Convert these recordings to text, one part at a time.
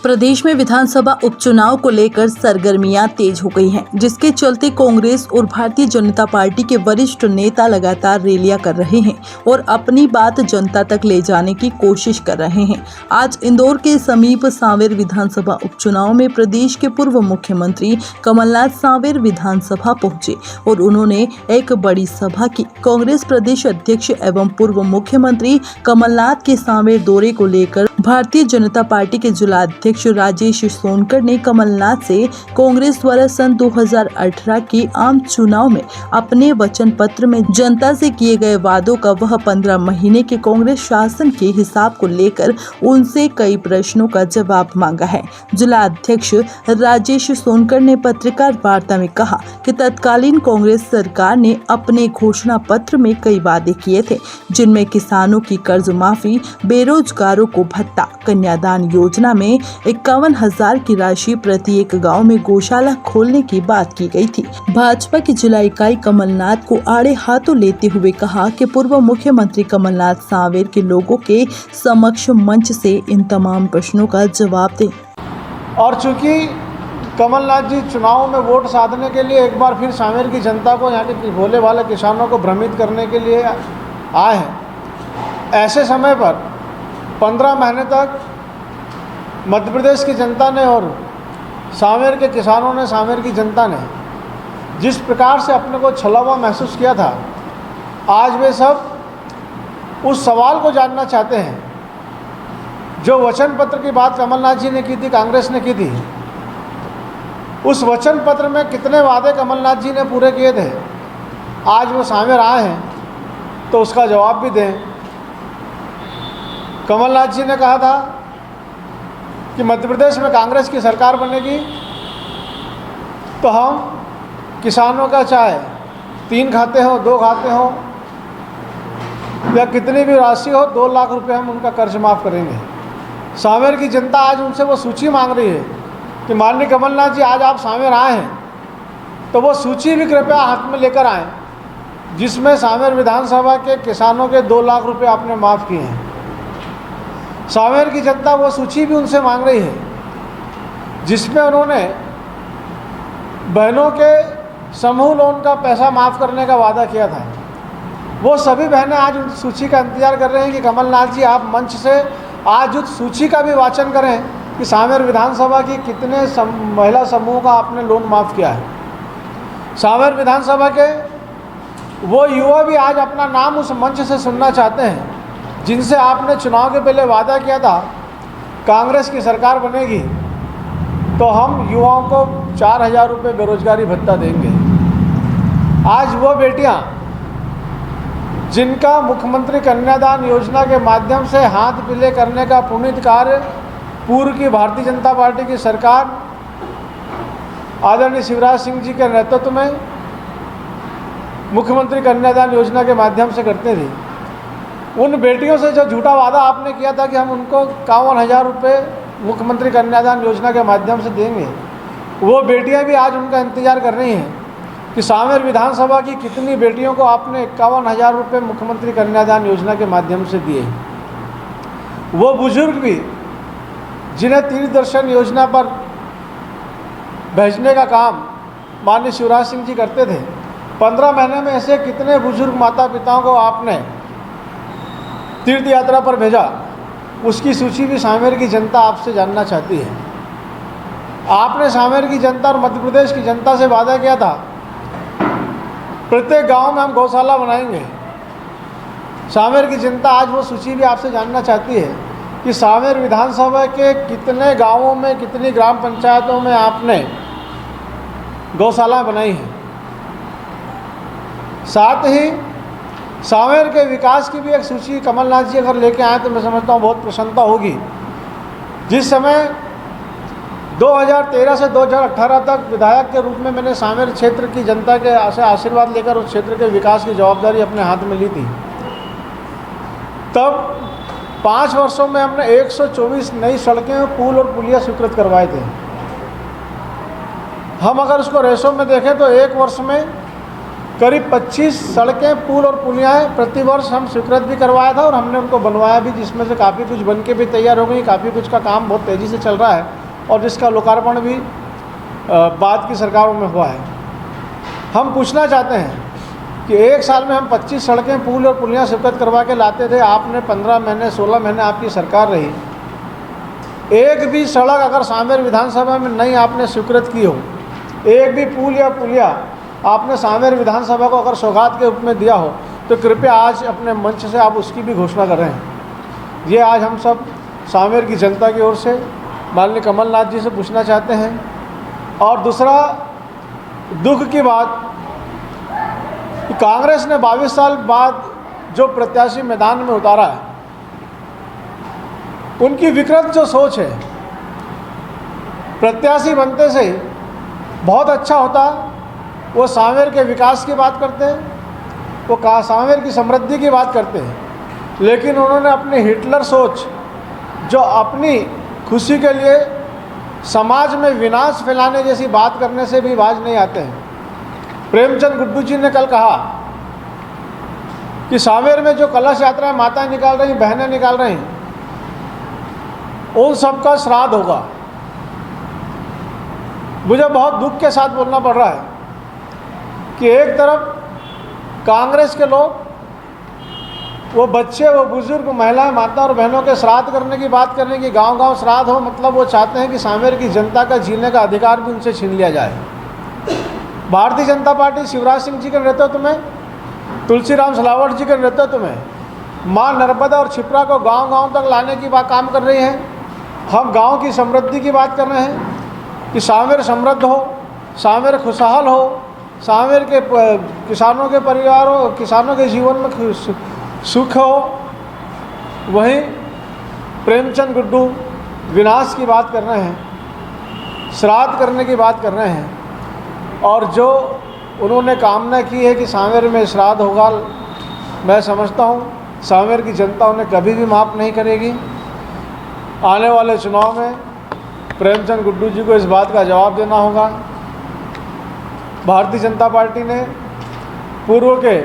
प्रदेश में विधानसभा उपचुनाव को लेकर सरगर्मियां तेज हो गई हैं, जिसके चलते कांग्रेस और भारतीय जनता पार्टी के वरिष्ठ नेता लगातार रैलियां कर रहे हैं और अपनी बात जनता तक ले जाने की कोशिश कर रहे हैं। आज इंदौर के समीप सांवेर विधानसभा उपचुनाव में प्रदेश के पूर्व मुख्यमंत्री कमलनाथ सांवेर विधानसभा पहुंचे और उन्होंने एक बड़ी सभा की। कांग्रेस प्रदेश अध्यक्ष एवं पूर्व मुख्यमंत्री कमलनाथ के सांवेर दौरे को लेकर भारतीय जनता पार्टी के जिला अध्यक्ष राजेश सोनकर ने कमलनाथ से कांग्रेस द्वारा सन 2018 के आम चुनाव में अपने वचन पत्र में जनता से किए गए वादों का वह 15 महीने के कांग्रेस शासन के हिसाब को लेकर उनसे कई प्रश्नों का जवाब मांगा है। जिला अध्यक्ष राजेश सोनकर ने पत्रकार वार्ता में कहा कि तत्कालीन कांग्रेस सरकार ने अपने घोषणा पत्र में कई वादे किए थे, जिनमें किसानों की कर्ज माफी, बेरोजगारों को भत्ता, कन्यादान योजना में 51,000 की राशि, प्रति एक गांव में गौशाला खोलने की बात की गई थी। भाजपा की जिला इकाई कमलनाथ को आड़े हाथों लेते हुए कहा कि पूर्व मुख्यमंत्री कमलनाथ सांवेर के लोगों के समक्ष मंच से इन तमाम प्रश्नों का जवाब दें। और चूंकि कमलनाथ जी चुनाव में वोट साधने के लिए एक बार फिर सांवेर की जनता को, यहाँ के भोले वाले किसानों को भ्रमित करने के लिए आए हैं, ऐसे समय पर 15 महीने तक मध्य प्रदेश की जनता ने और सांवेर के किसानों ने, सांवेर की जनता ने जिस प्रकार से अपने को छला हुआ महसूस किया था, आज वे सब उस सवाल को जानना चाहते हैं। जो वचन पत्र की बात कमलनाथ जी ने की थी, कांग्रेस ने की थी, उस वचन पत्र में कितने वादे कमलनाथ जी ने पूरे किए थे, आज वो सांवेर आए हैं तो उसका जवाब भी दें। कमलनाथ जी ने कहा था कि मध्य प्रदेश में कांग्रेस की सरकार बनेगी तो हम किसानों का चाहे 3 खाते हो, 2 खाते हो या कितनी भी राशि हो, 2 लाख रुपए हम उनका कर्ज माफ़ करेंगे। सांवेर की जनता आज उनसे वो सूची मांग रही है कि माननीय कमलनाथ जी आज आप सांवेर आए हैं तो वो सूची भी कृपया हाथ में लेकर आएँ, जिसमें सांवेर विधानसभा के किसानों के 2 लाख रुपए आपने माफ़ किए हैं। सांवेर की जनता वो सूची भी उनसे मांग रही है जिसमें उन्होंने बहनों के समूह लोन का पैसा माफ़ करने का वादा किया था। वो सभी बहनें आज उस सूची का इंतजार कर रहे हैं कि कमलनाथ जी आप मंच से आज उस सूची का भी वाचन करें कि सांवेर विधानसभा की कितने महिला समूह का आपने लोन माफ़ किया है। सांवेर विधानसभा के वो युवा भी आज अपना नाम उस मंच से सुनना चाहते हैं जिनसे आपने चुनाव के पहले वादा किया था, कांग्रेस की सरकार बनेगी तो हम युवाओं को 4,000 रुपये बेरोजगारी भत्ता देंगे। आज वो बेटियां जिनका मुख्यमंत्री कन्यादान योजना के माध्यम से हाथ पीले करने का पुनीत कार्य पूर्व की भारतीय जनता पार्टी की सरकार आदरणीय शिवराज सिंह जी के नेतृत्व में मुख्यमंत्री कन्यादान योजना के माध्यम से करते थे, उन बेटियों से जो झूठा वादा आपने किया था कि हम उनको 51,000 रुपये मुख्यमंत्री कन्यादान योजना के माध्यम से देंगे, वो बेटियां भी आज उनका इंतजार कर रही हैं कि सांवेर विधानसभा की कितनी बेटियों को आपने 51,000 रुपये मुख्यमंत्री कन्यादान योजना के माध्यम से दिए। वो बुजुर्ग भी जिन्हें तीर्थ दर्शन योजना पर भेजने का काम माननीय शिवराज सिंह जी करते थे, 15 महीने में ऐसे कितने बुजुर्ग माता पिताओं को आपने तीर्थ यात्रा पर भेजा, उसकी सूची भी सांवेर की जनता आपसे जानना चाहती है। आपने सांवेर की जनता और मध्य प्रदेश की जनता से वादा किया था प्रत्येक गांव में हम गौशाला बनाएंगे। सांवेर की जनता आज वो सूची भी आपसे जानना चाहती है कि सांवेर विधानसभा के कितने गांवों में, कितनी ग्राम पंचायतों में आपने गौशाला बनाई है। साथ ही सांवेर के विकास की भी एक सूची कमलनाथ जी अगर लेके आए तो मैं समझता हूँ बहुत प्रसन्नता होगी। जिस समय 2013 से 2018 तक विधायक के रूप में मैंने सांवेर क्षेत्र की जनता के से आशीर्वाद लेकर उस क्षेत्र के विकास की जवाबदारी अपने हाथ में ली थी, तब 5 वर्षों में हमने 124 नई सड़कें, पुल और पुलिया स्वीकृत करवाए थे। हम अगर उसको रेशो में देखें तो 1 वर्ष में करीब 25 सड़कें, पुल और पुलियाएँ प्रतिवर्ष हम स्वीकृत भी करवाया था और हमने उनको बनवाया भी, जिसमें से काफ़ी कुछ बन के भी तैयार हो गई, काफ़ी कुछ का काम बहुत तेज़ी से चल रहा है और जिसका लोकार्पण भी बाद की सरकारों में हुआ है। हम पूछना चाहते हैं कि एक साल में हम 25 सड़कें, पुल और पुलियाँ स्वीकृत करवा के लाते थे। आपने 15 महीने 16 महीने आपकी सरकार रही, एक भी सड़क अगर सांवेर विधानसभा में नहीं आपने स्वीकृत की हो, एक भी पुल या पुलिया आपने सांवेर विधानसभा को अगर सौगात के रूप में दिया हो, तो कृपया आज अपने मंच से आप उसकी भी घोषणा कर रहे हैं। ये आज हम सब सांवेर की जनता की ओर से माननीय कमलनाथ जी से पूछना चाहते हैं। और दूसरा दुख की बात कि कांग्रेस ने 22 साल बाद जो प्रत्याशी मैदान में उतारा है, उनकी विकृत जो सोच है, प्रत्याशी बनते से ही बहुत अच्छा होता, वो सांवेर के विकास की बात करते हैं, वो सांवेर की समृद्धि की बात करते हैं, लेकिन उन्होंने अपनी हिटलर सोच, जो अपनी खुशी के लिए समाज में विनाश फैलाने जैसी बात करने से भी बाज नहीं आते हैं। प्रेमचंद गुड्डू जी ने कल कहा कि सांवेर में जो कलश यात्रा माताएं निकाल रही, बहनें निकाल रही, उन सबका श्राद्ध होगा। मुझे बहुत दुख के साथ बोलना पड़ रहा है कि एक तरफ कांग्रेस के लोग, वो बच्चे, वो बुजुर्ग, महिलाएं, माता और बहनों के श्राद्ध करने की बात करने की, गांव-गांव श्राद्ध हो, मतलब वो चाहते हैं कि सांवेर की जनता का जीने का अधिकार भी उनसे छीन लिया जाए। भारतीय जनता पार्टी शिवराज सिंह जी के नेतृत्व में, तुलसीराम सिलावट जी के नेतृत्व में माँ नर्मदा और क्षिप्रा को गांव-गांव तक लाने की बात काम कर रही है। हम गांव की समृद्धि की बात कर रहे हैं कि सांवेर समृद्ध हो, सांवेर खुशहाल हो, सांवेर के किसानों के परिवारों, किसानों के जीवन में सुख हो। वहीं प्रेमचंद गुड्डू विनाश की बात कर रहे हैं, श्राद्ध करने की बात कर रहे हैं, और जो उन्होंने कामना की है कि सांवेर में श्राद्ध होगा, मैं समझता हूँ सांवेर की जनता उन्हें कभी भी माफ़ नहीं करेगी। आने वाले चुनाव में प्रेमचंद गुड्डू जी को इस बात का जवाब देना होगा। भारतीय जनता पार्टी ने पूर्व के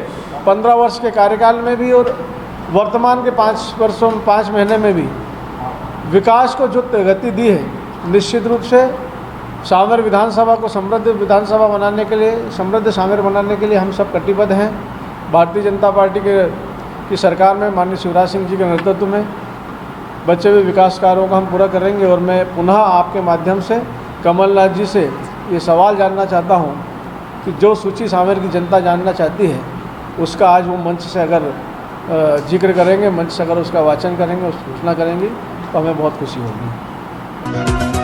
15 वर्ष के कार्यकाल में भी और वर्तमान के 5 महीने में भी विकास को जो गति दी है, निश्चित रूप से सांवेर विधानसभा को समृद्ध विधानसभा बनाने के लिए, समृद्ध सांवेर बनाने के लिए हम सब कटिबद्ध हैं। भारतीय जनता पार्टी की सरकार में माननीय शिवराज सिंह जी के नेतृत्व में बचे हुए विकास कार्यों का हम पूरा करेंगे। और मैं पुनः आपके माध्यम से कमलनाथ जी से ये सवाल जानना चाहता हूँ कि जो सूची सांवेर की जनता जानना चाहती है, उसका आज वो मंच से अगर जिक्र करेंगे, मंच से अगर उसका वाचन करेंगे, उसकी घोषणा करेंगे, तो हमें बहुत खुशी होगी।